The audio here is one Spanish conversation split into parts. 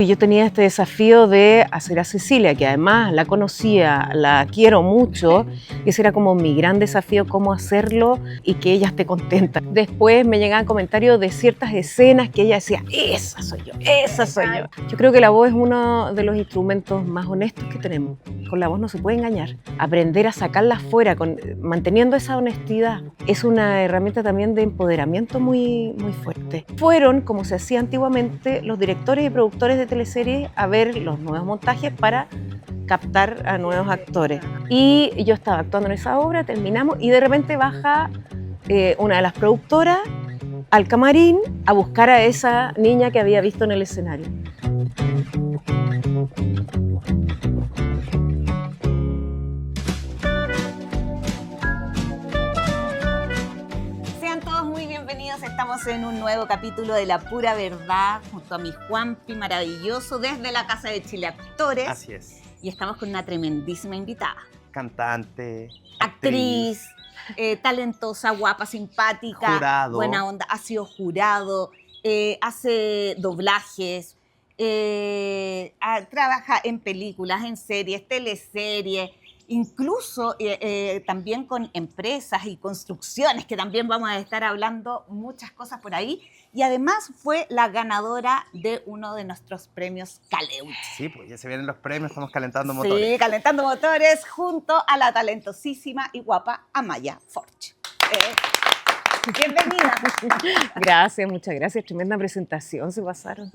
Yo tenía este desafío de hacer a Cecilia, que además la conocía, la quiero mucho, y ese era como mi gran desafío, cómo hacerlo y que ella esté contenta. Después me llegaban comentarios de ciertas escenas que ella decía, esa soy yo, esa soy yo. Yo creo que la voz es uno de los instrumentos más honestos que tenemos. Con la voz no se puede engañar. Aprender a sacarla afuera, manteniendo esa honestidad, es una herramienta también de empoderamiento muy fuerte. Fueron, como se hacía antiguamente, los directores y productores de teleseries a ver los nuevos montajes para captar a nuevos actores. Y yo estaba actuando en esa obra, terminamos y de repente baja una de las productoras al camarín a buscar a esa niña que había visto en el escenario. Estamos en un nuevo capítulo de La Pura Verdad junto a mi Juanpi maravilloso desde la Casa de Chile Actores. Así es. Y estamos con una tremendísima invitada. Cantante, actriz, talentosa, guapa, simpática, jurado. Buena onda, ha sido jurado, hace doblajes, trabaja en películas, en series, teleseries, incluso también con empresas y construcciones, que también vamos a estar hablando muchas cosas por ahí. Y además fue la ganadora de uno de nuestros premios Caleuche. Sí, pues ya se vienen los premios, estamos calentando motores. Sí, calentando motores junto a la talentosísima y guapa Amaya Forch. Bienvenida. Gracias, muchas gracias. Tremenda presentación, se pasaron.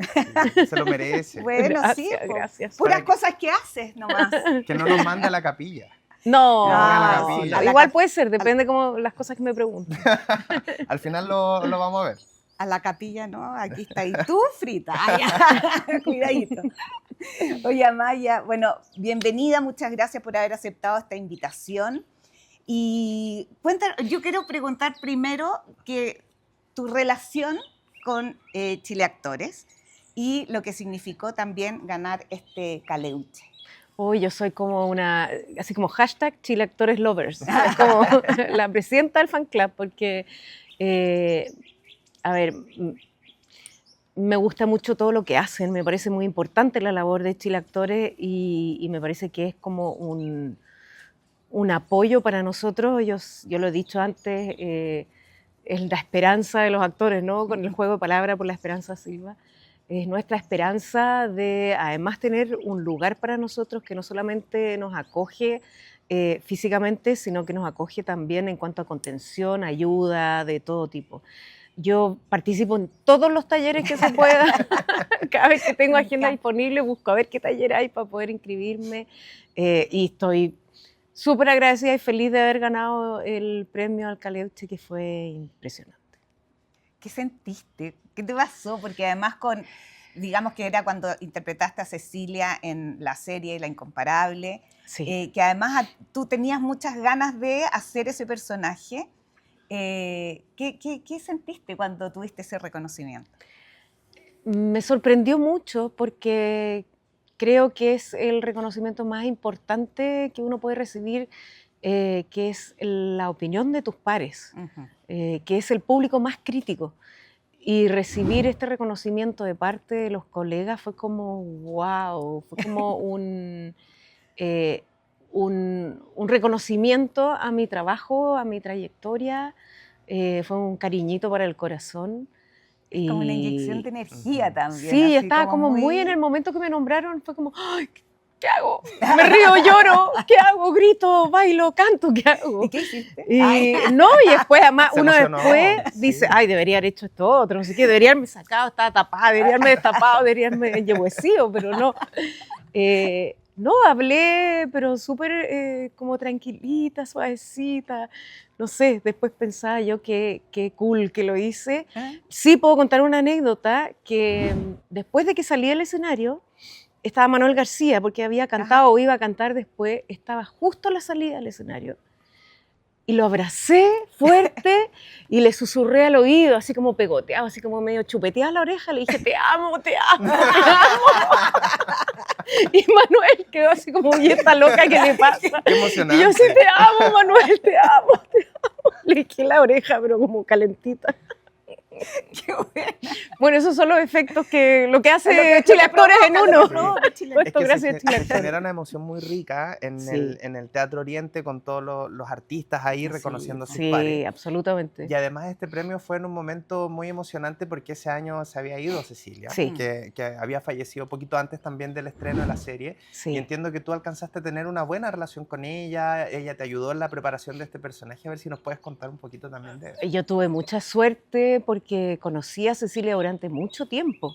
Sí, se lo merece. Bueno, gracias, sí, gracias. Puras cosas que haces nomás. Que no nos mande a la capilla. No, igual puede ser, depende como las cosas que me preguntan. Al final lo vamos a ver. A la capilla, ¿no? Aquí está. Y tú, frita. Cuidadito. Oye, Amaya, bueno, bienvenida. Muchas gracias por haber aceptado esta invitación. Y yo quiero preguntar primero que tu relación con Chile Actores y lo que significó también ganar este Caleuche. Hoy yo soy como así como hashtag Chile Actores Lovers, es como la presidenta del fan club, porque, a ver, me gusta mucho todo lo que hacen, me parece muy importante la labor de Chile Actores y me parece que es como un apoyo para nosotros. Yo lo he dicho antes, es la esperanza de los actores, ¿no? Con el juego de palabras por la Esperanza Silva. Es nuestra esperanza de, además, tener un lugar para nosotros que no solamente nos acoge físicamente, sino que nos acoge también en cuanto a contención, ayuda, de todo tipo. Yo participo en todos los talleres que se pueda. Cada vez que tengo agenda disponible, busco a ver qué taller hay para poder inscribirme. Y estoy súper agradecida y feliz de haber ganado el premio al Caleuche, que fue impresionante. ¿Qué sentiste? ¿Qué te pasó? Porque además digamos que era cuando interpretaste a Cecilia en la serie La Incomparable, sí. Que además tú tenías muchas ganas de hacer ese personaje. ¿Qué sentiste cuando tuviste ese reconocimiento? Me sorprendió mucho porque creo que es el reconocimiento más importante que uno puede recibir, que es la opinión de tus pares, que es el público más crítico. Y recibir este reconocimiento de parte de los colegas fue como wow, fue como un reconocimiento a mi trabajo, a mi trayectoria, fue un cariñito para el corazón. Es como una inyección de energía también. Sí, estaba como muy en el momento que me nombraron, fue como, ¡ay! ¿Qué hago? Me río, lloro, ¿qué hago? Grito, bailo, canto, ¿qué hago? ¿Y qué hiciste? Y después además uno después dice, ay, debería haber hecho esto otro, no sé qué, debería haberme sacado, estaba tapada, debería haberme destapado, debería haberme enyehuecido, pero no. No, hablé, pero súper como tranquilita, suavecita, no sé, después pensaba yo qué cool que lo hice. Sí puedo contar una anécdota que después de que salí del escenario, estaba Manuel García, porque había cantado o iba a cantar después, estaba justo a la salida del escenario. Y lo abracé fuerte y le susurré al oído, así como pegoteado, así como medio chupeteado la oreja. Le dije, te amo, te amo, te amo. Y Manuel quedó así como, ¿y esta loca qué le pasa? Qué emocionante. Y yo, sí, te amo, Manuel, te amo, te amo. Le dije la oreja, pero como calentita. Qué buena. Bueno, esos son los efectos lo que hace Lo que Chile Actores en provoca, lo uno. que provoca Chile. Esto gracias a Chile se Actores. genera una emoción muy rica en, Sí. en el Teatro Oriente con todos los artistas ahí Sí, reconociendo a sus Sí, pares. absolutamente. Y además este premio fue en un momento muy emocionante porque ese año se había ido Cecilia, Sí. que había fallecido poquito antes también del estreno de la serie. Sí. Y entiendo que tú alcanzaste a tener una buena relación con ella te ayudó en la preparación de este personaje. A ver si nos puedes contar un poquito también de eso. Yo tuve mucha suerte porque conocí a Cecilia durante mucho tiempo.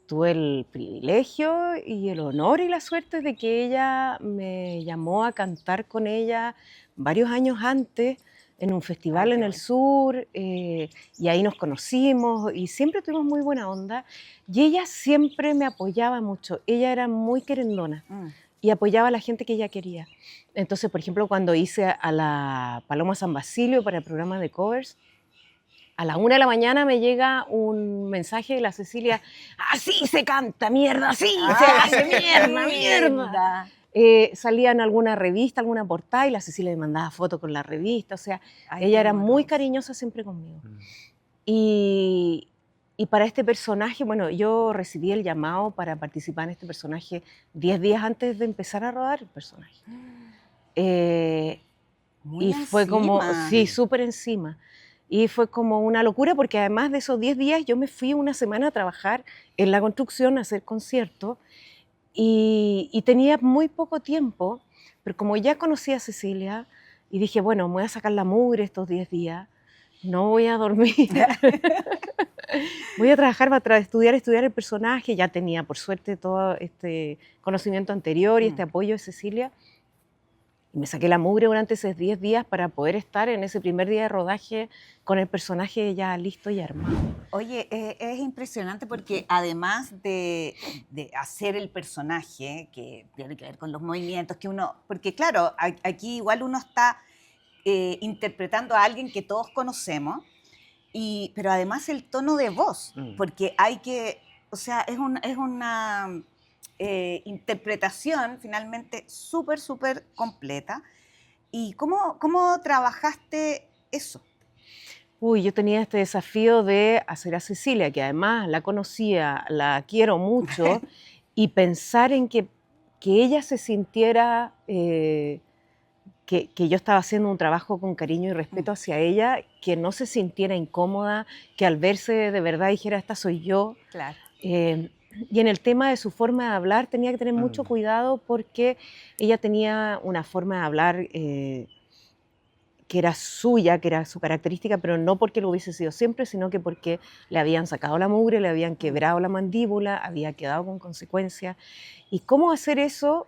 Tuve el privilegio y el honor y la suerte de que ella me llamó a cantar con ella varios años antes en un festival Ay, qué en el bueno. sur, y ahí nos conocimos y siempre tuvimos muy buena onda. Y ella siempre me apoyaba mucho, ella era muy querendona y apoyaba a la gente que ella quería. Entonces, por ejemplo, cuando hice a la Paloma San Basilio para el programa de covers, a la 1 de la mañana me llega un mensaje de la Cecilia: así se canta, mierda, así se hace, mierda, mierda. Salía en alguna revista, alguna portada, y la Cecilia me mandaba fotos con la revista, o sea, Ay, ella qué era muy amorosa. cariñosa siempre conmigo. Y para este personaje, bueno, yo recibí el llamado para participar en este personaje 10 días antes de empezar a rodar el personaje. Muy Y fue como, encima. sí, súper encima. Y fue como una locura porque además de esos 10 días yo me fui una semana a trabajar en la construcción, a hacer conciertos, y tenía muy poco tiempo, pero como ya conocía a Cecilia y dije, bueno, me voy a sacar la mugre estos 10 días, no voy a dormir, voy a trabajar para estudiar el personaje, ya tenía por suerte todo este conocimiento anterior y este apoyo de Cecilia. Y me saqué la mugre durante esos 10 días para poder estar en ese primer día de rodaje con el personaje ya listo y armado. Oye, es impresionante porque además de hacer el personaje, que tiene que ver con los movimientos que uno, porque claro, aquí igual uno está interpretando a alguien que todos conocemos, pero además el tono de voz, porque hay que, o sea, es una interpretación finalmente súper, súper completa. ¿Y cómo trabajaste eso? Uy, yo tenía este desafío de hacer a Cecilia, que además la conocía, la quiero mucho, y pensar en que ella se sintiera que yo estaba haciendo un trabajo con cariño y respeto hacia ella, que no se sintiera incómoda, que al verse de verdad dijera, esta soy yo. Claro. Y en el tema de su forma de hablar tenía que tener mucho cuidado porque ella tenía una forma de hablar que era suya, que era su característica, pero no porque lo hubiese sido siempre, sino que porque le habían sacado la mugre, le habían quebrado la mandíbula, había quedado con consecuencias. ¿Y cómo hacer eso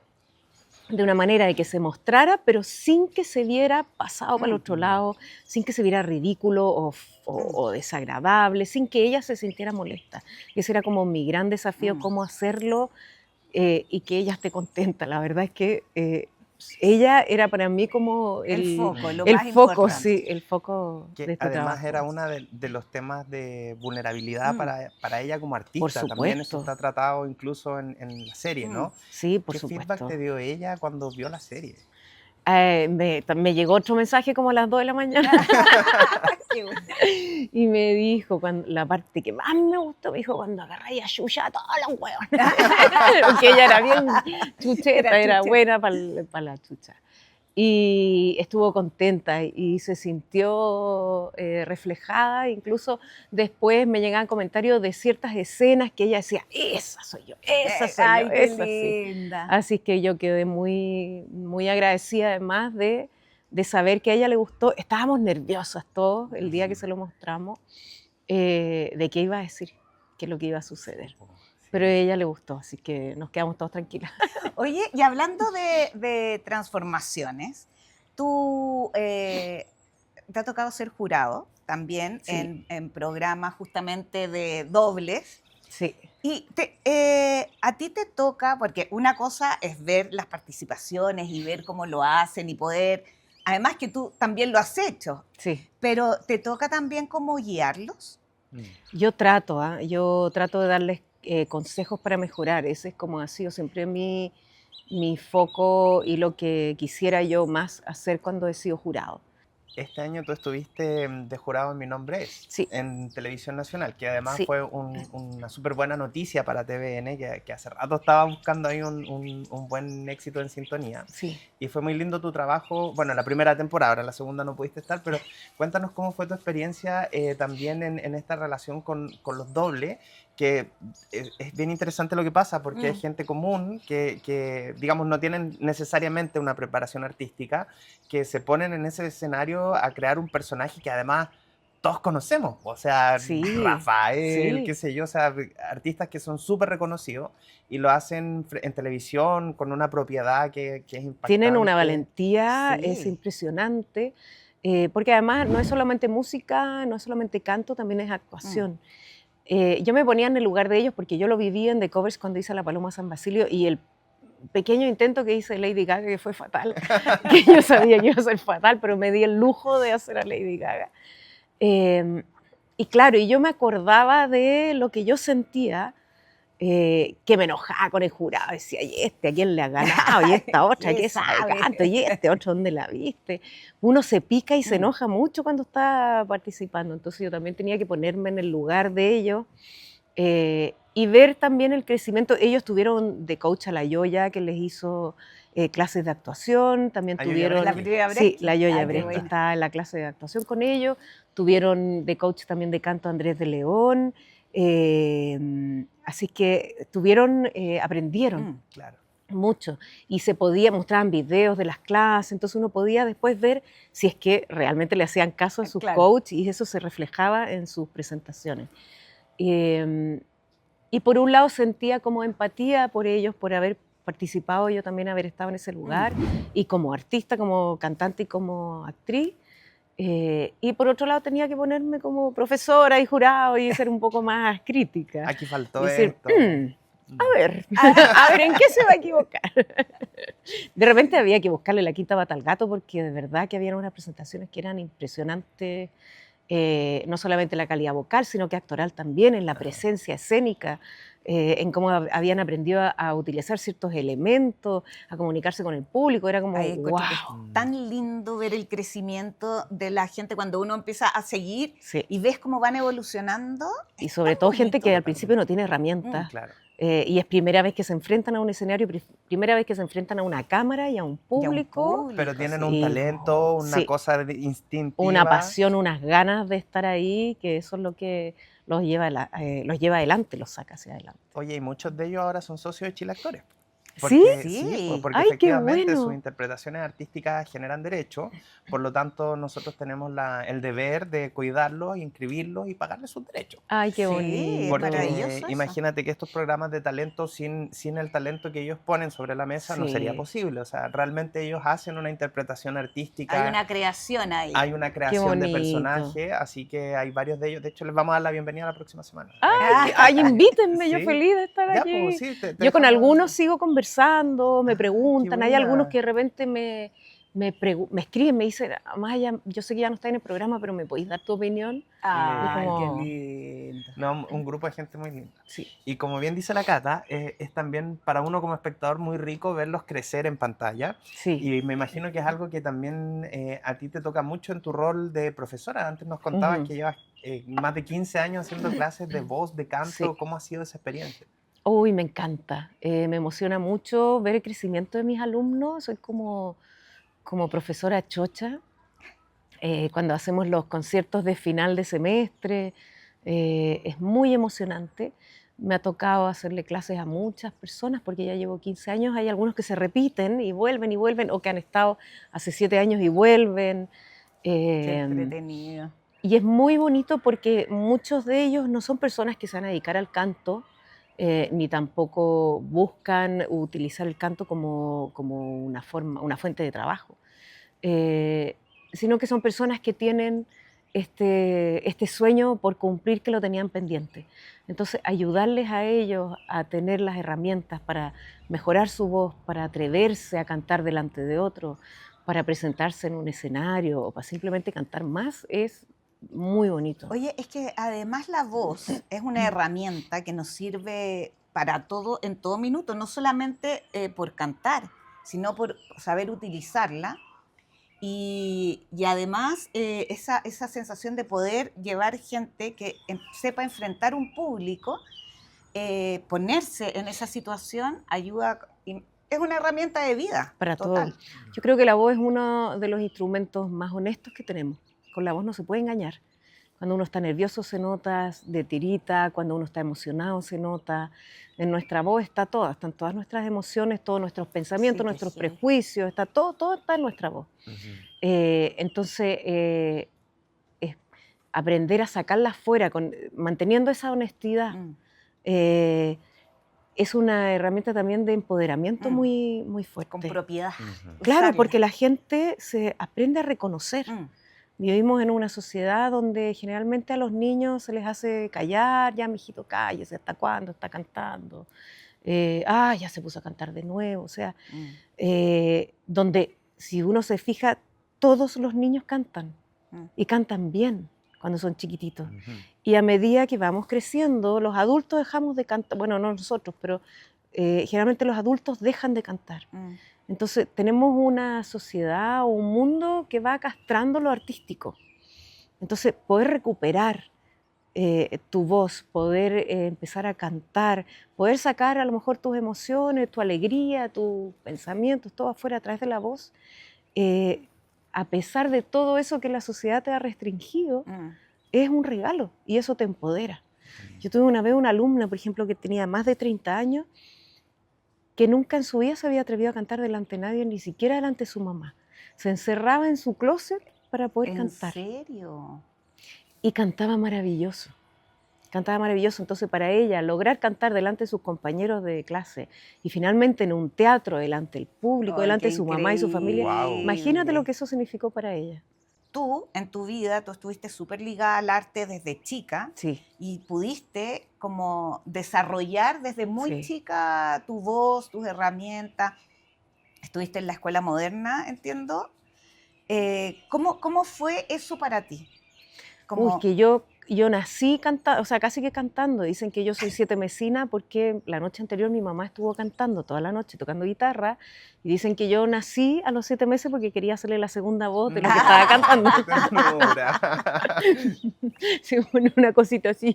de una manera de que se mostrara, pero sin que se viera pasado para el otro lado, sin que se viera ridículo o desagradable, sin que ella se sintiera molesta? Y ese era como mi gran desafío, cómo hacerlo y que ella esté contenta. La verdad es que ella era para mí como El foco, lo el más foco, importante. sí, el foco Que de este además trabajo. era uno de los temas de vulnerabilidad para ella como artista. Por También eso supuesto. está tratado incluso en la serie, ¿no? Sí, por ¿Qué feedback supuesto. te dio ella cuando vio la serie? Me llegó otro mensaje como a las 2 de la mañana Qué bueno. y me dijo, la parte que más me gustó, me dijo, cuando agarré a Xuxa a todos los huevos. Porque ella era bien chucheta, era buena para la chucha. Y estuvo contenta y se sintió reflejada. Incluso después me llegaban comentarios de ciertas escenas que ella decía, esa soy yo, esa soy Ay, yo, qué esa sí. linda. Así que yo quedé muy, muy agradecida además de saber que a ella le gustó. Estábamos nerviosas todos el día que se lo mostramos, de qué iba a decir, qué es lo que iba a suceder. Pero a ella le gustó, así que nos quedamos todos tranquilas. Oye, y hablando de transformaciones, tú te ha tocado ser jurado también Sí. en programas justamente de dobles. Sí. Y a ti te toca, porque una cosa es ver las participaciones y ver cómo lo hacen y poder, además que tú también lo has hecho, Sí. pero te toca también cómo guiarlos. Yo trato de darles consejos para mejorar. Ese es como ha sido siempre mi foco y lo que quisiera yo más hacer cuando he sido jurado. este año tú estuviste de jurado en Mi Nombre Es, Sí. en Televisión Nacional, que además Sí. fue una súper buena noticia para TVN, que hace rato estaba buscando ahí un buen éxito en sintonía. Sí. Y fue muy lindo tu trabajo, bueno, en la primera temporada, ahora en la segunda no pudiste estar, pero cuéntanos cómo fue tu experiencia también en esta relación con los dobles, que es bien interesante lo que pasa, porque hay gente común que, digamos, no tienen necesariamente una preparación artística, que se ponen en ese escenario a crear un personaje que además todos conocemos, o sea, Sí, Rafael, sí. qué sé yo, o sea, artistas que son súper reconocidos y lo hacen en televisión con una propiedad que es impactante. Tienen una valentía, Sí. es impresionante, porque además no es solamente música, no es solamente canto, también es actuación. Yo me ponía en el lugar de ellos porque yo lo viví en The Covers cuando hice La Paloma San Basilio, y el pequeño intento que hice de Lady Gaga, que fue fatal, que yo sabía que iba a ser fatal, pero me di el lujo de hacer a Lady Gaga. Y claro, y yo me acordaba de lo que yo sentía, que me enojaba con el jurado, decía, y este, ¿a quién le ha ganado? Y esta otra, ¿qué sabe canto? Y este otro, ¿dónde la viste? Uno se pica y se enoja mucho cuando está participando, entonces yo también tenía que ponerme en el lugar de ellos, y ver también el crecimiento. Ellos tuvieron de coach a la Yoya, que les hizo clases de actuación, también ¿A Yoya tuvieron... Breschi? La Yoya Sí, Breschi. la Yoya Ay, qué Breschi buena. está en la clase de actuación con ellos, tuvieron de coach también de canto a Andrés de León, así que aprendieron Claro. mucho, y mostraban videos de las clases, entonces uno podía después ver si es que realmente le hacían caso a sus Claro. coaches, y eso se reflejaba en sus presentaciones. Y por un lado sentía como empatía por ellos, por haber participado, yo también haber estado en ese lugar, y como artista, como cantante y como actriz. Y por otro lado tenía que ponerme como profesora y jurado y ser un poco más crítica. Aquí faltó Y decir, esto. a ver, a ver, ¿en qué se va a equivocar? De repente había que buscarle la quinta pata al gato, porque de verdad que había unas presentaciones que eran impresionantes, no solamente la calidad vocal, sino que actoral también, en la presencia escénica, en cómo habían aprendido a utilizar ciertos elementos, a comunicarse con el público. Era como, Ay, encuentro que wow. es tan lindo ver el crecimiento de la gente cuando uno empieza a seguir Sí. y ves cómo van evolucionando. Y Es sobre tan todo gente bonito. que al principio no tiene herramientas. Claro. Y es primera vez que se enfrentan a un escenario, primera vez que se enfrentan a una cámara y a un Y a un público, Pero tienen sí. un talento, una Sí. cosa instintiva. una pasión, unas ganas de estar ahí, que eso es lo que los lleva adelante, los saca hacia adelante. Oye, y muchos de ellos ahora son socios de Chile Actores. ¿Sí? Sí. Porque Ay, qué efectivamente bueno. sus interpretaciones artísticas generan derecho, por lo tanto nosotros tenemos el deber de cuidarlos, inscribirlos y pagarles sus derechos. Ay, qué Sí, bonito. es maravilloso eso. Imagínate que estos programas de talento sin el talento que ellos ponen sobre la mesa no Sí. sería posible. O sea, realmente ellos hacen una interpretación artística. Hay una creación ahí. Hay una creación de bonito. personaje, así que hay varios de ellos. De hecho, les vamos a dar la bienvenida la próxima semana. Ay, invítenme, yo Sí. feliz de estar Ya, aquí. pues, sí, te Yo con dejamos- algunos sigo conversando, me preguntan, hay buena. algunos que de repente me escriben, me dicen, Maya, yo sé que ya no estás en el programa, pero ¿me podéis dar tu opinión? Ay, como- qué lindo. No, un grupo de gente muy linda. Sí. Y como bien dice la Cata, es también para uno como espectador muy rico verlos crecer en pantalla. Sí. Y me imagino que es algo que también a ti te toca mucho en tu rol de profesora. Antes nos contabas Ujú. que llevas más de 15 años haciendo clases de voz, de canto. Sí. ¿Cómo ha sido esa experiencia? Uy, me encanta, me emociona mucho ver el crecimiento de mis alumnos. Soy como profesora chocha, cuando hacemos los conciertos de final de semestre, es muy emocionante. Me ha tocado hacerle clases a muchas personas porque ya llevo 15 años. Hay algunos que se repiten y vuelven, o que han estado hace 7 años y vuelven. Qué entretenido. Y es muy bonito porque muchos de ellos no son personas que se van a dedicar al canto, ni tampoco buscan utilizar el canto como una fuente de trabajo, sino que son personas que tienen este sueño por cumplir, que lo tenían pendiente. Entonces, ayudarles a ellos a tener las herramientas para mejorar su voz, para atreverse a cantar delante de otros, para presentarse en un escenario o para simplemente cantar más, es muy bonito. Oye, es que además la voz es una herramienta que nos sirve para todo, en todo minuto, no solamente por cantar, sino por saber utilizarla. y además esa sensación de poder llevar gente que sepa enfrentar un público, ponerse en esa situación ayuda, es una herramienta de vida. Para total. todo. Yo creo que la voz es uno de los instrumentos más honestos que tenemos. Con la voz no se puede engañar. Cuando uno está nervioso se nota de tirita, cuando uno está emocionado se nota. En nuestra voz está todo, están todas nuestras emociones, todos nuestros pensamientos, Sí, nuestros sí. prejuicios, está todo está en nuestra voz. Entonces, es aprender a sacarla fuera, manteniendo esa honestidad. Es una herramienta también de empoderamiento muy, muy fuerte. Con propiedad. Claro, Usarla. porque la gente se aprende a reconocer. Vivimos en una sociedad donde generalmente a los niños se les hace callar, ya mijito cállese, ¿hasta cuándo está cantando? Ya se puso a cantar de nuevo. O sea, donde si uno se fija, todos los niños cantan y cantan bien cuando son chiquititos. Y a medida que vamos creciendo, los adultos dejamos de cantar, bueno, no nosotros, pero generalmente los adultos dejan de cantar. Entonces tenemos una sociedad o un mundo que va castrando lo artístico. Entonces poder recuperar tu voz, poder empezar a cantar, poder sacar a lo mejor tus emociones, tu alegría, tus pensamientos, todo afuera a través de la voz, a pesar de todo eso que la sociedad te ha restringido, es un regalo y eso te empodera. Yo tuve una vez una alumna, por ejemplo, que tenía más de 30 años, que nunca en su vida se había atrevido a cantar delante de nadie, ni siquiera delante de su mamá. Se encerraba en su closet para poder cantar. ¿En serio? Y cantaba maravilloso. Cantaba maravilloso. Entonces, para ella, lograr cantar delante de sus compañeros de clase y finalmente en un teatro, delante del público, delante de su mamá y su familia, imagínate lo que eso significó para ella. Tú, en tu vida, tú estuviste súper ligada al arte desde chica. Sí. Y pudiste como desarrollar desde muy chica tu voz, tus herramientas. Estuviste en la escuela moderna, entiendo. ¿Cómo fue eso para ti? Uy, que yo nací cantando, o sea, casi que cantando. Dicen que yo soy sietemesina porque la noche anterior mi mamá estuvo cantando toda la noche, tocando guitarra. Y dicen que yo nací a los 7 meses porque quería hacerle la segunda voz de lo que estaba cantando. Sí, una cosita así.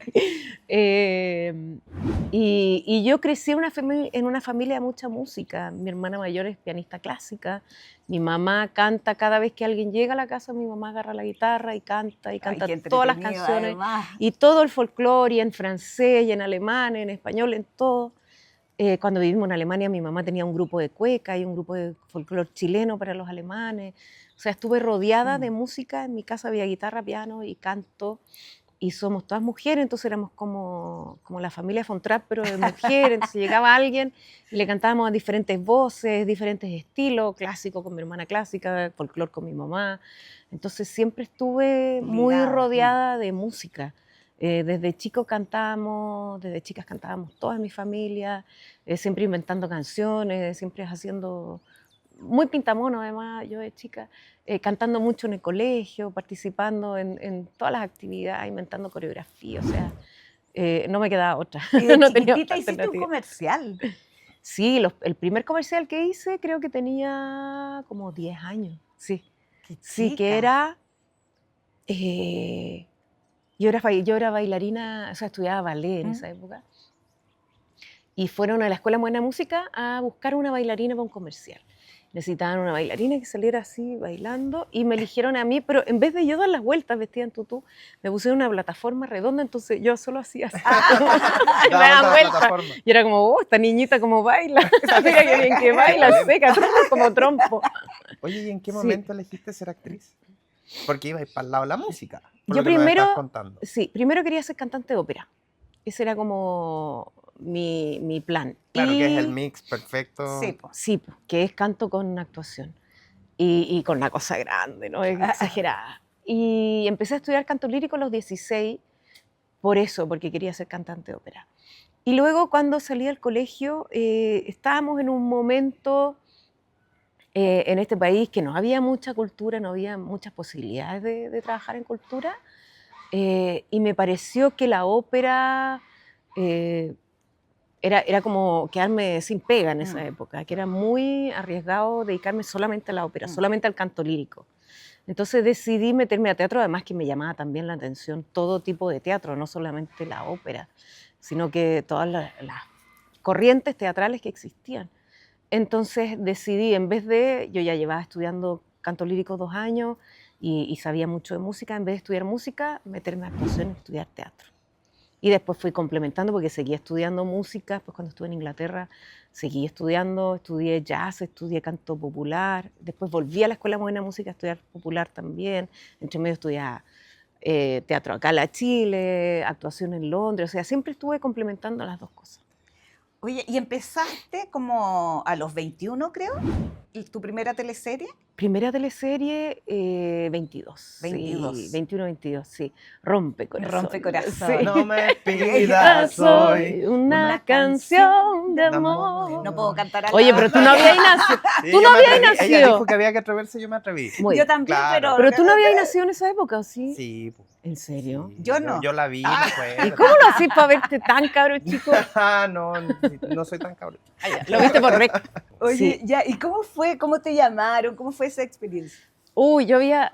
Y yo crecí en una familia de mucha música. Mi hermana mayor es pianista clásica. Mi mamá canta cada vez que alguien llega a la casa, mi mamá agarra la guitarra y canta todas las canciones. Además. Y todo el folclore, y en francés, y en alemán, en español, en todo. Cuando vivimos en Alemania, mi mamá tenía un grupo de cueca y un grupo de folclore chileno para los alemanes. O sea, estuve rodeada de música. En mi casa había guitarra, piano y canto. Y somos todas mujeres, entonces éramos como la familia Von Trapp, pero de mujeres. Entonces llegaba alguien y le cantábamos a diferentes voces, diferentes estilos, clásico con mi hermana clásica, folclore con mi mamá. Entonces siempre estuve muy rodeada de música. Desde chicas cantábamos toda mi familia, siempre inventando canciones, siempre haciendo, muy pintamono además, yo de chica, cantando mucho en el colegio, participando en todas las actividades, inventando coreografía, o sea, no me quedaba otra. Y de no chiquitita hiciste un comercial. Sí, el primer comercial que hice creo que tenía como 10 años, sí. Sí, que era... Yo era bailarina, o sea, estudiaba ballet en esa época. Y fueron a la Escuela Buena Música a buscar una bailarina para un comercial. Necesitaban una bailarina que saliera así bailando y me eligieron a mí, pero en vez de yo dar las vueltas vestida en tutú, me pusieron una plataforma redonda, entonces yo solo hacía así. Y me daban vueltas. Y era como, esta niñita como baila. Mira qué bien que baila, seca, como trompo. Oye, ¿y en qué momento elegiste ser actriz? Porque ibas para el lado de la música. Yo primero quería ser cantante de ópera. Ese era como mi plan. Claro, que es el mix perfecto. Sí, que es canto con actuación. Y con una cosa grande, ¿no? Exagerada. Y empecé a estudiar canto lírico a los 16, porque quería ser cantante de ópera. Y luego cuando salí del colegio, estábamos en un momento... en este país que no había mucha cultura, no había muchas posibilidades de trabajar en cultura, y me pareció que la ópera era como quedarme sin pega en esa época, que era muy arriesgado dedicarme solamente a la ópera, solamente al canto lírico. Entonces decidí meterme a teatro, además que me llamaba también la atención todo tipo de teatro, no solamente la ópera, sino que todas las corrientes teatrales que existían. Entonces decidí, en vez de, yo ya llevaba estudiando canto lírico 2 años y sabía mucho de música, en vez de estudiar música, meterme a actuación y estudiar teatro. Y después fui complementando porque seguía estudiando música, pues cuando estuve en Inglaterra seguí estudiando, estudié jazz, estudié canto popular, después volví a la Escuela Moderna de Música a estudiar popular también, entre medio estudiaba teatro acá en Chile, actuación en Londres, o sea, siempre estuve complementando las dos cosas. Oye, ¿y empezaste como a los 21, creo? ¿Tu primera teleserie? Primera teleserie, 22. 22. Sí, 21-22, sí. Rompecorazón. Rompecorazón. Sí. No me pidas hoy. Una canción de amor. No puedo cantar a Oye, pero tú no habías nacido. Sí, Tú yo no me habías atreví. Ella nacido. dijo que había que atreverse, yo me atreví. Muy Yo bien. también, Claro. Pero tú no habías nacido en esa época, ¿o sí? Sí, pues, ¿En serio? sí, Yo no. Yo la vi, me ¿Y acuerdo. cómo lo hacís para verte tan cabro chico? Ah, no, no soy tan cabrón. Ah, ya, lo viste por rec. Oye, Sí. ya, ¿y cómo fue? ¿Cómo te llamaron? ¿Cómo fue esa experiencia? Uy, yo había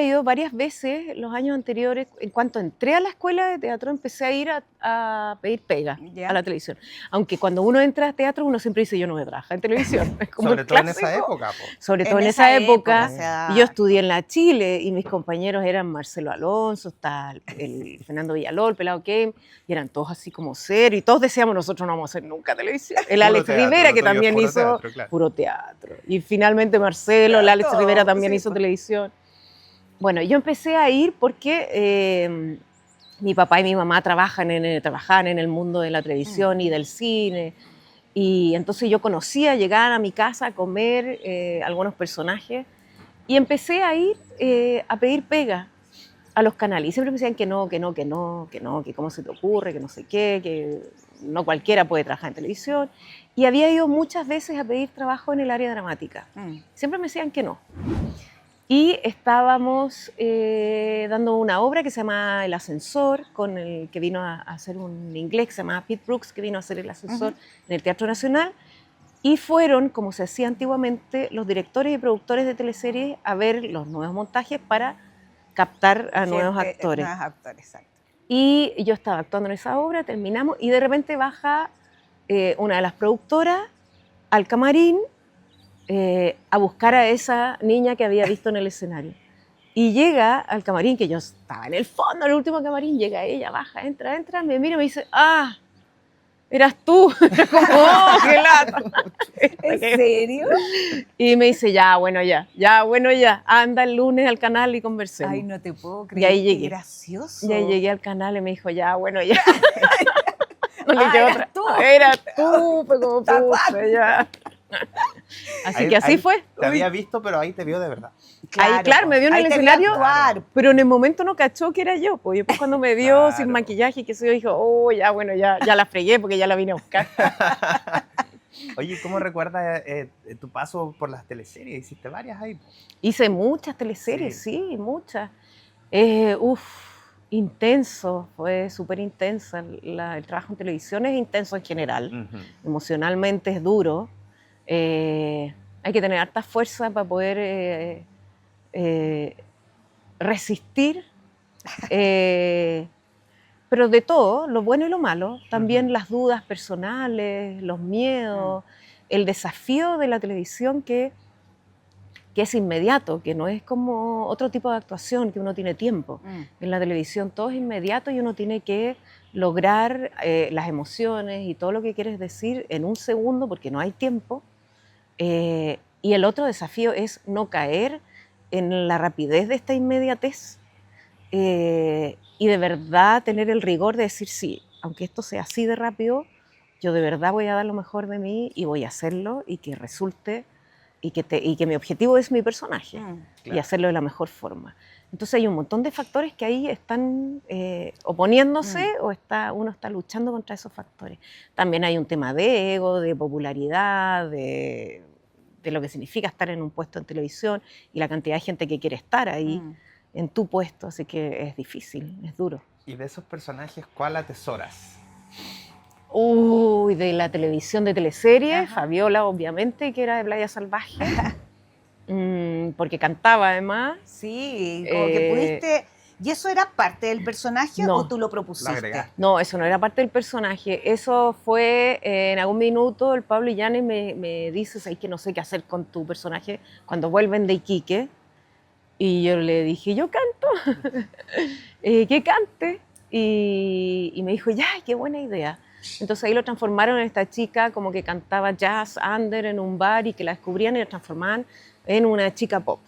ido varias veces los años anteriores. En cuanto entré a la escuela de teatro, empecé a ir a pedir pega Ya. a la televisión. Aunque cuando uno entra a teatro, uno siempre dice, yo no voy a trabajar en televisión. Es como Sobre el todo en esa clásico. época, po. Sobre todo en esa época. o sea, Y yo estudié en la Chile y mis compañeros eran Marcelo Alonso, está el Fernando Villalobos, el Pelado Kem, y eran todos así como serios. Y todos decíamos, nosotros no vamos a hacer nunca televisión. El Puro Alex teatro, Rivera, lo que tuyo es también puro hizo teatro, claro. puro teatro. Y finalmente Marcelo, el Alex Todo, Rivera también sí, hizo pues. televisión. Bueno, yo empecé a ir porque mi papá y mi mamá trabajaban en el mundo de la televisión y del cine. Y entonces yo conocía, llegar a mi casa a comer algunos personajes y empecé a ir a pedir pega a los canales. Y siempre me decían que no, que cómo se te ocurre, que no sé qué, que no cualquiera puede trabajar en televisión. Y había ido muchas veces a pedir trabajo en el área dramática. Siempre me decían que no. Y estábamos dando una obra que se llama El Ascensor, con el que vino a hacer un inglés que se llama Pete Brooks, que vino a hacer El Ascensor en el Teatro Nacional. Y fueron, como se hacía antiguamente, los directores y productores de teleseries a ver los nuevos montajes para captar a nuevos actores. Nuevos actores, exacto. Y yo estaba actuando en esa obra, terminamos, y de repente baja una de las productoras al camarín a buscar a esa niña que había visto en el escenario. Y llega al camarín, que yo estaba en el fondo, en el último camarín, llega ella, baja, entra, me mira y me dice, ¡ah! Eras tú. Como, ¡oh, qué lata! ¿En serio? Y me dice, ya, bueno, ya, anda el lunes al canal y conversemos. Ay, no te puedo Y creer. ahí llegué. Qué gracioso. Y ahí llegué al canal y me dijo, ya, bueno, ya. No le Ah, quedó eras otra. tú. Eras tú, pues como Tacuac. pucha, ya. Así Ahí- que así ahí fue. Te había visto, pero ahí te vio de verdad. Ahí, claro, me vio en ahí el te escenario. actuar. Pero en el momento no cachó que era yo. Pues después cuando me vio Claro. sin maquillaje, que se yo, dijo, oh, ya, bueno, ya la fregué porque ya la vine a buscar. Oye, ¿cómo recuerdas tu paso por las teleseries? Hiciste varias ahí. Hice muchas teleseries, sí, muchas. Intenso, fue súper intensa. El trabajo en televisión es intenso en general. Emocionalmente es duro. Hay que tener harta fuerza para poder resistir. Pero de todo, lo bueno y lo malo, también las dudas personales, los miedos, el desafío de la televisión que es inmediato, que no es como otro tipo de actuación, que uno tiene tiempo. En la televisión todo es inmediato y uno tiene que lograr las emociones y todo lo que quieres decir en un segundo porque no hay tiempo. Y el otro desafío es no caer en la rapidez de esta inmediatez y de verdad tener el rigor de decir, sí, aunque esto sea así de rápido, yo de verdad voy a dar lo mejor de mí y voy a hacerlo y que resulte y que mi objetivo es mi personaje y hacerlo de la mejor forma. Entonces hay un montón de factores que ahí están oponiéndose o uno está luchando contra esos factores. También hay un tema de ego, de popularidad, de lo que significa estar en un puesto en televisión y la cantidad de gente que quiere estar ahí en tu puesto, así que es difícil, es duro. Y de esos personajes, ¿cuál atesoras? Uy, de la televisión, de teleseries, Fabiola, obviamente, que era de Playa Salvaje. porque cantaba además. Sí, como que pudiste... ¿Y eso era parte del personaje No. o tú lo Lo propusiste? agregaste. No, eso no era parte del personaje. Eso fue en algún minuto el Pablo Illanes me dice, ¿sabes que no sé qué hacer con tu personaje cuando vuelven de Iquique? Y yo le dije, yo canto, que cante. Y me dijo, ya, qué buena idea. Entonces ahí lo transformaron en esta chica como que cantaba jazz under en un bar y que la descubrían y la transformaban en una chica pop.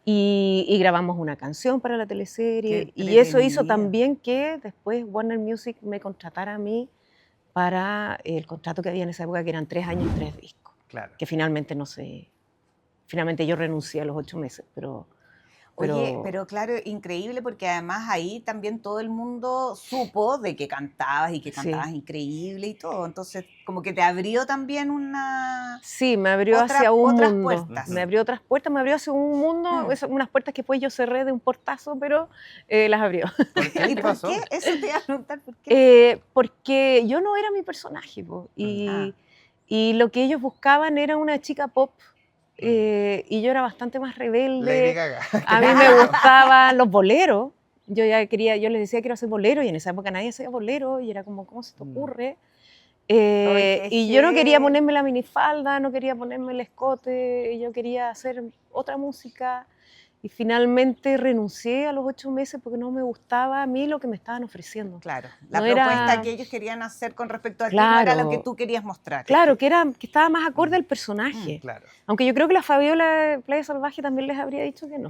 Y grabamos una canción para la teleserie Qué y eso hizo entretenido. también que después Warner Music me contratara a mí para el contrato que había en esa época, que eran 3 años y 3 discos, Claro. que finalmente no sé, finalmente yo renuncié a los 8 meses, Oye, pero claro, increíble porque además ahí también todo el mundo supo de que cantabas y que Sí. cantabas increíble y todo. Entonces, como que te abrió también una... sí, me abrió hacia un otras mundo, puertas. me abrió otras puertas, me abrió hacia un mundo, unas puertas que después yo cerré de un portazo, pero las abrió. ¿Por qué? ¿Y ¿Qué por pasó? qué? Eso te iba a preguntar, ¿por qué? Porque yo no era mi personaje, po, y lo que ellos buscaban era una chica pop. Y yo era bastante más Lady rebelde. Gaga. A mí me gustaban los boleros. Yo les decía quiero hacer bolero y en esa época nadie hacía bolero y era como, ¿cómo se te ocurre? Ay, qué Y yo no quería heavy. ponerme la minifalda, no quería ponerme el escote, yo quería hacer otra música. Y finalmente renuncié a los 8 meses porque no me gustaba a mí lo que me estaban ofreciendo. Claro, la No propuesta era- que ellos querían hacer con respecto a ti no era lo que Claro. tú querías mostrar. Claro, que estaba más acorde al personaje. Claro. Aunque yo creo que la Fabiola de Playa Salvaje también les habría dicho que no.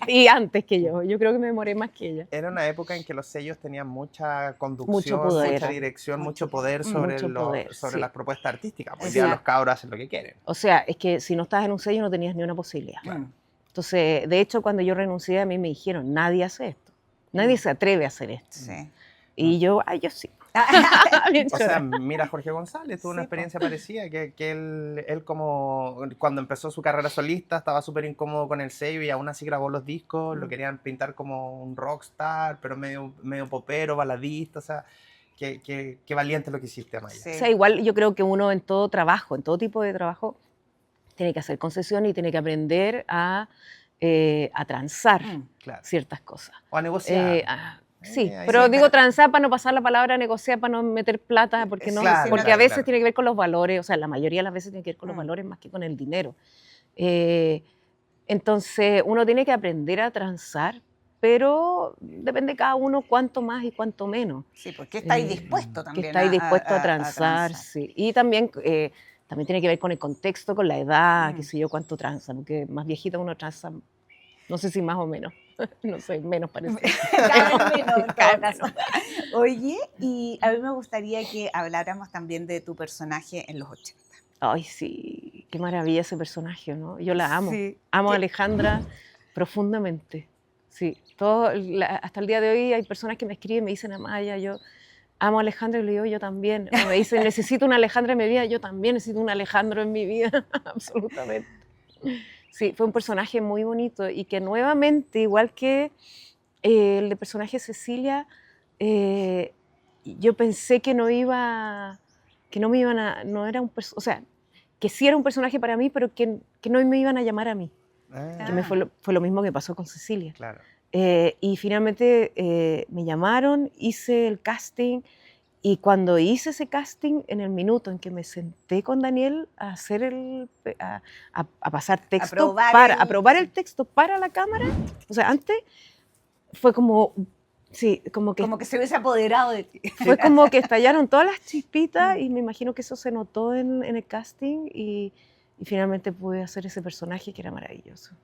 y antes que yo creo que me demoré más que ella. Era una época en que los sellos tenían mucha conducción, Mucho poder. mucha dirección, mucho poder sobre, Mucho poder, sobre sí. las propuestas artísticas. Hoy O día sea, los cabros hacen lo que quieren. O sea, es que si no estabas en un sello no tenías ni una posibilidad. Mm. Entonces, de hecho, cuando yo renuncié a mí me dijeron, nadie hace esto. Nadie se atreve a hacer esto. Sí. Y yo sí. Bien O sea, chora. mira, Jorge González tuvo una Sí, po. experiencia parecida, que él como cuando empezó su carrera solista estaba súper incómodo con el sello y aún así grabó los discos, lo querían pintar como un rockstar, pero medio popero, baladista, o sea, qué valiente lo que hiciste, Amaya. Sí. O sea, igual yo creo que uno en todo trabajo, en todo tipo de trabajo, tiene que hacer concesiones y tiene que aprender a transar Claro. ciertas cosas. O a negociar. Sí, ahí pero sí, digo pero- transar para no pasar la palabra negociar, para no meter plata, porque, no, Claro, porque claro, a veces claro. tiene que ver con los valores, o sea, la mayoría de las veces tiene que ver con los valores más que con el dinero. Entonces, uno tiene que aprender a transar, pero depende de cada uno cuánto más y cuánto menos. Sí, porque estáis dispuesto también Que estáis dispuestos a transar. transar, sí. Y también tiene que ver con el contexto, con la edad, qué sé yo, cuánto transa, porque más viejita uno transa, no sé si más o menos, no sé, menos parece. Cada vez menos, en todo Cada vez caso. Oye, y a mí me gustaría que habláramos también de tu personaje en los 80. Ay, sí, qué maravilla ese personaje, ¿no? Yo la amo. Sí. Amo a ¿Qué? Alejandra profundamente. Sí, hasta el día de hoy hay personas que me escriben y me dicen, Amaya, yo amo a Alejandra, y le digo, yo también. O me dicen, necesito una Alejandra en mi vida, yo también necesito un Alejandro en mi vida, absolutamente. Sí, fue un personaje muy bonito y que nuevamente, igual que el de personaje Cecilia, yo pensé que no me iban a, no era o sea, que sí era un personaje para mí, pero que no me iban a llamar a mí. Que fue lo mismo que pasó con Cecilia. Claro. Y finalmente me llamaron, hice el casting, y cuando hice ese casting, en el minuto en que me senté con Daniel a hacer a pasar texto, a probar el texto para la cámara, o sea, antes fue como, sí, como que se hubiese apoderado de ti. fue como que estallaron todas las chispitas y me imagino que eso se notó en el casting y finalmente pude hacer ese personaje que era maravilloso.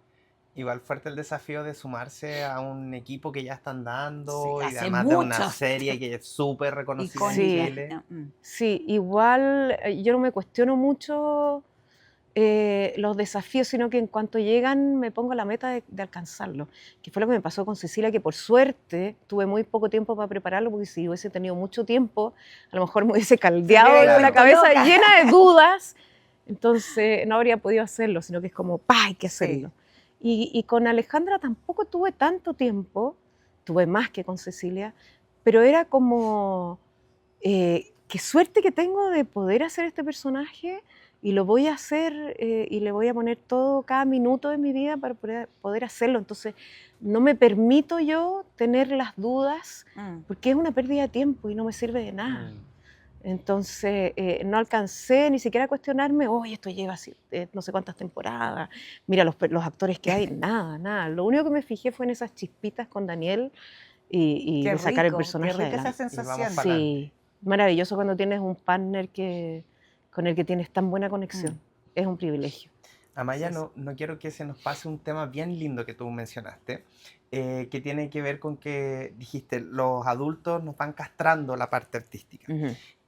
Igual fuerte el desafío de sumarse a un equipo que ya están dando Sí, y hace además de una mucho. serie que es súper reconocida Sí. en Chile. Sí, igual yo no me cuestiono mucho los desafíos, sino que en cuanto llegan me pongo la meta de alcanzarlo, que fue lo que me pasó con Cecilia, que por suerte tuve muy poco tiempo para prepararlo, porque si hubiese tenido mucho tiempo, a lo mejor me hubiese caldeado Claro. la cabeza Loca. llena de dudas, entonces no habría podido hacerlo, sino que es como, ¡pah!, hay que hacerlo. Y con Alejandra tampoco tuve tanto tiempo, tuve más que con Cecilia, pero era como, qué suerte que tengo de poder hacer este personaje y lo voy a hacer y le voy a poner todo, cada minuto de mi vida para poder hacerlo. Entonces, no me permito yo tener las dudas porque es una pérdida de tiempo y no me sirve de nada. Entonces, no alcancé ni siquiera a cuestionarme, oye, esto lleva no sé cuántas temporadas, mira los actores que hay, nada. Lo único que me fijé fue en esas chispitas con Daniel y Qué de sacar el rico, personaje qué rica esa adelante. sensación. Sí, maravilloso cuando tienes un partner con el que tienes tan buena conexión. Es un privilegio. Amaya, no quiero que se nos pase un tema bien lindo que tú mencionaste, que tiene que ver con que dijiste, los adultos nos van castrando la parte artística.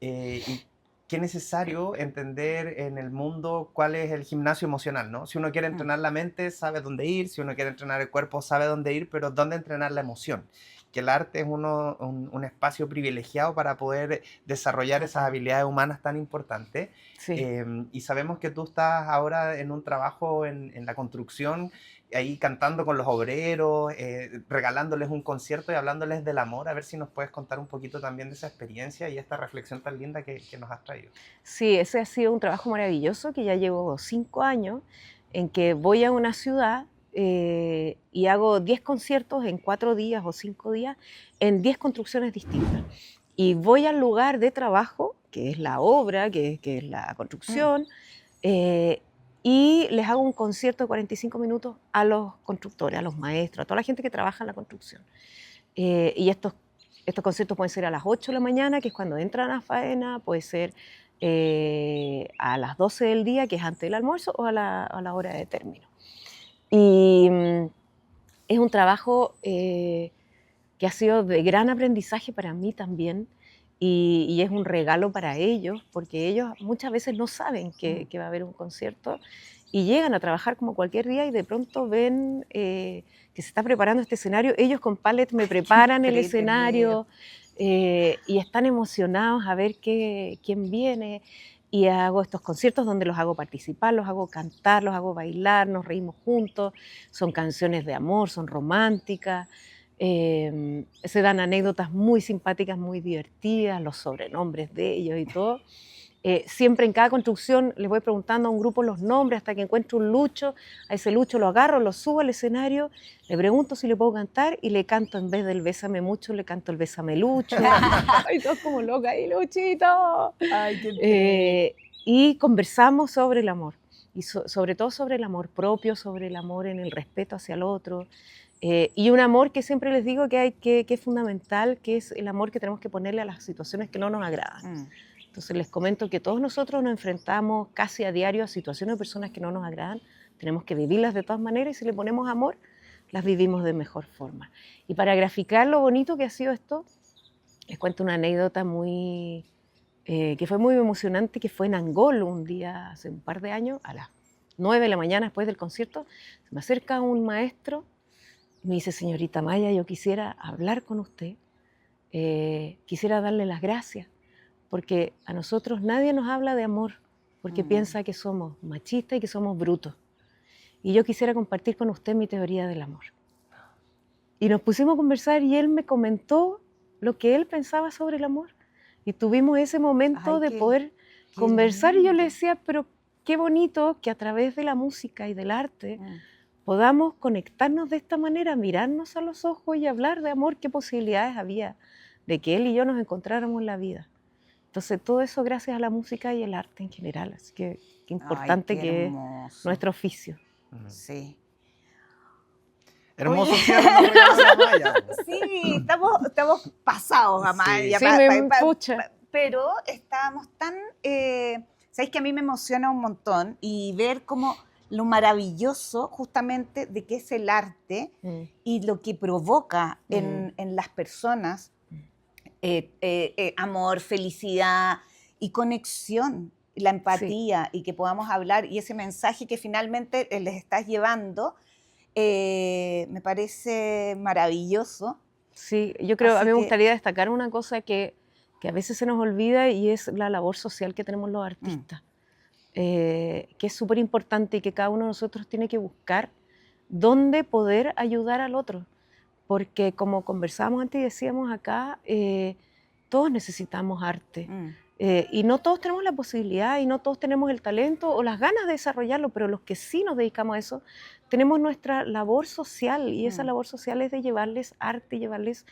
Y qué necesario entender en el mundo cuál es el gimnasio emocional, ¿no? Si uno quiere entrenar la mente, sabe dónde ir, si uno quiere entrenar el cuerpo, sabe dónde ir, pero ¿dónde entrenar la emoción? Que el arte es un espacio privilegiado para poder desarrollar esas habilidades humanas tan importantes. Sí. Y sabemos que tú estás ahora en un trabajo en la construcción, ahí cantando con los obreros, regalándoles un concierto y hablándoles del amor. A ver si nos puedes contar un poquito también de esa experiencia y esta reflexión tan linda que nos has traído. Sí, ese ha sido un trabajo maravilloso que ya llevo 5 años, en que voy a una ciudad y hago 10 conciertos en 4 días o 5 días en 10 construcciones distintas. Y voy al lugar de trabajo, que es la obra, que es la construcción, y les hago un concierto de 45 minutos a los constructores, a los maestros, a toda la gente que trabaja en la construcción. Y estos conciertos pueden ser a las 8 de la mañana, que es cuando entran a faena, puede ser a las 12 del día, que es antes del almuerzo, o a la hora de término. Y es un trabajo que ha sido de gran aprendizaje para mí también, y es un regalo para ellos, porque ellos muchas veces no saben que va a haber un concierto, y llegan a trabajar como cualquier día y de pronto ven que se está preparando este escenario. Ellos con pallet me preparan el escenario y están emocionados a ver quién viene. Y hago estos conciertos donde los hago participar, los hago cantar, los hago bailar, nos reímos juntos. Son canciones de amor, son románticas. Se dan anécdotas muy simpáticas, muy divertidas, los sobrenombres de ellos y todo. Siempre en cada construcción les voy preguntando a un grupo los nombres hasta que encuentro un lucho. A ese lucho lo agarro, lo subo al escenario, le pregunto si le puedo cantar y le canto, en vez del bésame mucho, le canto el bésame lucho. Ay, todos como locas, ¡y Luchito! Ay, qué Y conversamos sobre el amor, y sobre todo sobre el amor propio, sobre el amor en el respeto hacia el otro. Y un amor que siempre les digo que es fundamental, que es el amor que tenemos que ponerle a las situaciones que no nos agradan. Entonces les comento que todos nosotros nos enfrentamos casi a diario a situaciones de personas que no nos agradan, tenemos que vivirlas de todas maneras y si le ponemos amor, las vivimos de mejor forma. Y para graficar lo bonito que ha sido esto, les cuento una anécdota que fue muy emocionante, que fue en Angol un día hace un par de años, a las 9 de la mañana después del concierto, se me acerca un maestro y me dice, señorita Maya, yo quisiera hablar con usted, quisiera darle las gracias, porque a nosotros nadie nos habla de amor, porque piensa que somos machistas y que somos brutos. Y yo quisiera compartir con usted mi teoría del amor. Y nos pusimos a conversar y él me comentó lo que él pensaba sobre el amor. Y tuvimos ese momento de poder conversar y yo le decía, pero qué bonito que a través de la música y del arte podamos conectarnos de esta manera, mirarnos a los ojos y hablar de amor, qué posibilidades había de que él y yo nos encontráramos en la vida. Entonces, todo eso gracias a la música y el arte en general. Así que qué importante que es nuestro oficio. Sí. Hermoso cierre nos regaló la Amaya. Sí, estamos pasados, Amaya. Sí, pucha. Pero estábamos tan... Sabéis que a mí me emociona un montón y ver cómo lo maravilloso justamente de que es el arte y lo que provoca en las personas amor, felicidad y conexión, la empatía y que podamos hablar y ese mensaje que finalmente les estás llevando me parece maravilloso. Sí, yo creo, Así a mí me gustaría destacar una cosa que a veces se nos olvida y es la labor social que tenemos los artistas, que es súper importante y que cada uno de nosotros tiene que buscar dónde poder ayudar al otro. Porque como conversábamos antes y decíamos acá, todos necesitamos arte. Mm. Y no todos tenemos la posibilidad y no todos tenemos el talento o las ganas de desarrollarlo, pero los que sí nos dedicamos a eso, tenemos nuestra labor social y esa labor social es de llevarles arte, llevarles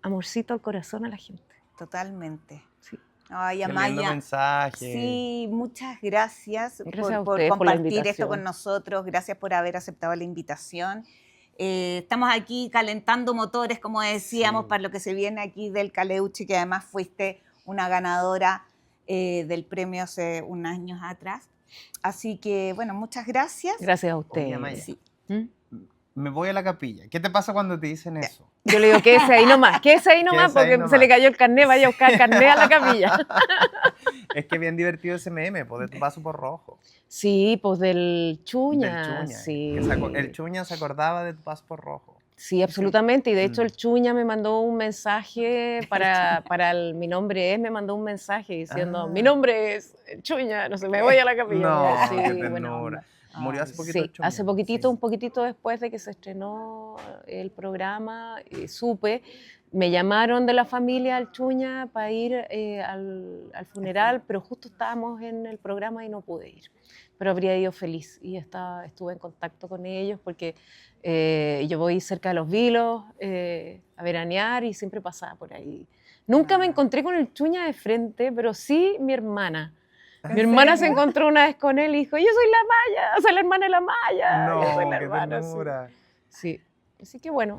amorcito al corazón a la gente. Totalmente. Sí. Ay, Qué lindo Amaya. mensaje. Sí, muchas gracias, Gracias a por ustedes por la compartir esto invitación. con nosotros. Gracias por haber aceptado la invitación. Estamos aquí calentando motores, como decíamos, Sí. para lo que se viene aquí del Caleuche, que además fuiste una ganadora del premio hace unos años atrás. Así que, bueno, muchas gracias. Gracias a ustedes. Amaya. Sí. ¿Mm? Me voy a la capilla. ¿Qué te pasa cuando te dicen eso? Yo le digo, quédese ahí nomás porque nomás. se le cayó el carnet, vaya a buscar carnet a la capilla. Es que bien divertido ese meme, pues, de tu paso por rojo. Sí, pues del Chuña, Del Chuña. sí. Que el Chuña se acordaba de tu paso por rojo. Sí, absolutamente. Y de hecho Mm. el Chuña me mandó un mensaje mi nombre es, me mandó un mensaje diciendo, Ah. mi nombre es Chuña, no sé, me voy a la capilla. No, Sí, qué buena ternura. onda. Murió hace Ay, poquito Sí, el Chuña. hace poquitito, Sí. un poquitito después de que se estrenó el programa, supe, me llamaron de la familia al Chuña para ir al funeral, pero justo estábamos en el programa y no pude ir. Pero habría ido feliz y estuve en contacto con ellos porque yo voy cerca de Los Vilos a veranear y siempre pasaba por ahí. Nunca me encontré con el Chuña de frente, pero sí mi hermana. Mi hermana se encontró una vez con él y dijo, yo soy la Maya, soy la hermana de la Maya. No, yo soy la qué hermana, ternura. sí. Así que bueno.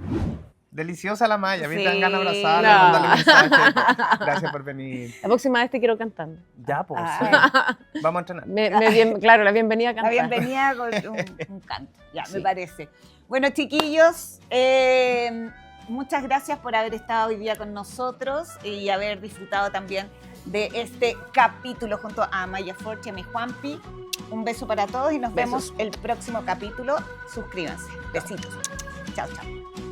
Deliciosa la Maya, a mí me dan Sí. ganas de abrazarla, No. mandarle mensajes. Gracias por venir. La próxima vez te quiero cantando. Ya, pues, Ah. sí. Vamos a entrenar. Claro, la bienvenida a La cantar. bienvenida con un canto, ya, Sí. me parece. Bueno, chiquillos, muchas gracias por haber estado hoy día con nosotros y haber disfrutado también de este capítulo junto a Amaya Forte y a mi Juanpi. Un beso para todos y nos Besos. vemos el próximo capítulo. Suscríbanse. Besitos. Chao, chao.